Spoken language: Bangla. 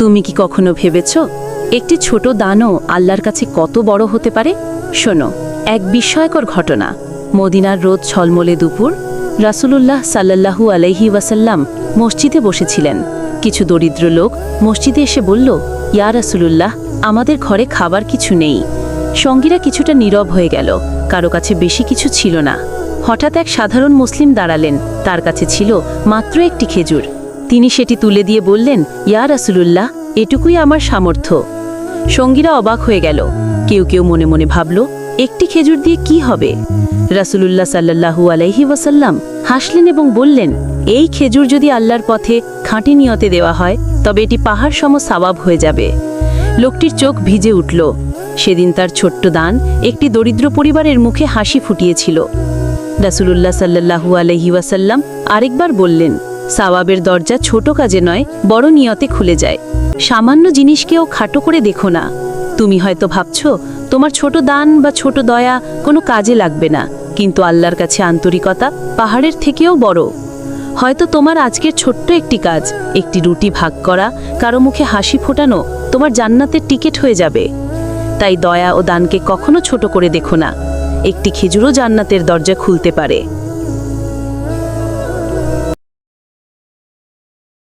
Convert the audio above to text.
তুমি কি কখনো ভেবেছ একটি ছোট দানও আল্লাহর কাছে কত বড় হতে পারে? শোনো, এক বিস্ময়কর ঘটনা। মদিনার রোদ ঝলমলে দুপুর, রাসূলুল্লাহ সাল্লাল্লাহু আলাইহি ওয়াসাল্লাম মসজিদে বসেছিলেন। কিছু দরিদ্র লোক মসজিদে এসে বলল, ইয়া রাসূলুল্লাহ, আমাদের ঘরে খাবার কিছু নেই। সঙ্গীরা কিছুটা নীরব হয়ে গেল, কারো কাছে বেশি কিছু ছিল না। হঠাৎ এক সাধারণ মুসলিম দাঁড়ালেন, তার কাছে ছিল মাত্র একটি খেজুর। তিনি সেটি তুলে দিয়ে বললেন, ইয়া রাসূলুল্লাহ, এটুকুই আমার সামর্থ্য। সঙ্গীরা অবাক হয়ে গেল। কেউ কেউ মনে মনে ভাবল, একটি খেজুর দিয়ে কি হবে? রাসূলুল্লাহ সাল্লাল্লাহু আলাইহি ওয়াসাল্লাম হাসলেন এবং বললেন, এই খেজুর যদি আল্লাহর পথে খাঁটি নিয়তে দেওয়া হয় তবে এটি পাহাড় সম সওয়াব হয়ে যাবে। লোকটির চোখ ভিজে উঠল। সেদিন তার ছোট্ট দান একটি দরিদ্র পরিবারের মুখে হাসি ফুটিয়েছিল। রাসূলুল্লাহ সাল্লাল্লাহু আলাইহি ওয়াসাল্লাম আরেকবার বললেন, সওয়াবের দরজা ছোট কাজে নয়, বড় নিয়তে খুলে যায়। সামান্য জিনিসকেও খাটো করে দেখো না। তুমি হয়তো ভাবছো তোমার ছোট দান বা ছোট দয়া কোনো কাজে লাগবে না, কিন্তু আল্লাহর কাছে আন্তরিকতা পাহাড়ের থেকেও বড়। হয়তো তোমার আজকের ছোট্ট একটি কাজ, একটি রুটি ভাগ করা, কারো মুখে হাসি ফোটানো, তোমার জান্নাতের টিকিট হয়ে যাবে। তাই দয়া ও দানকে কখনো ছোট করে দেখো না। একটি খেজুরও জান্নাতের দরজা খুলতে পারে।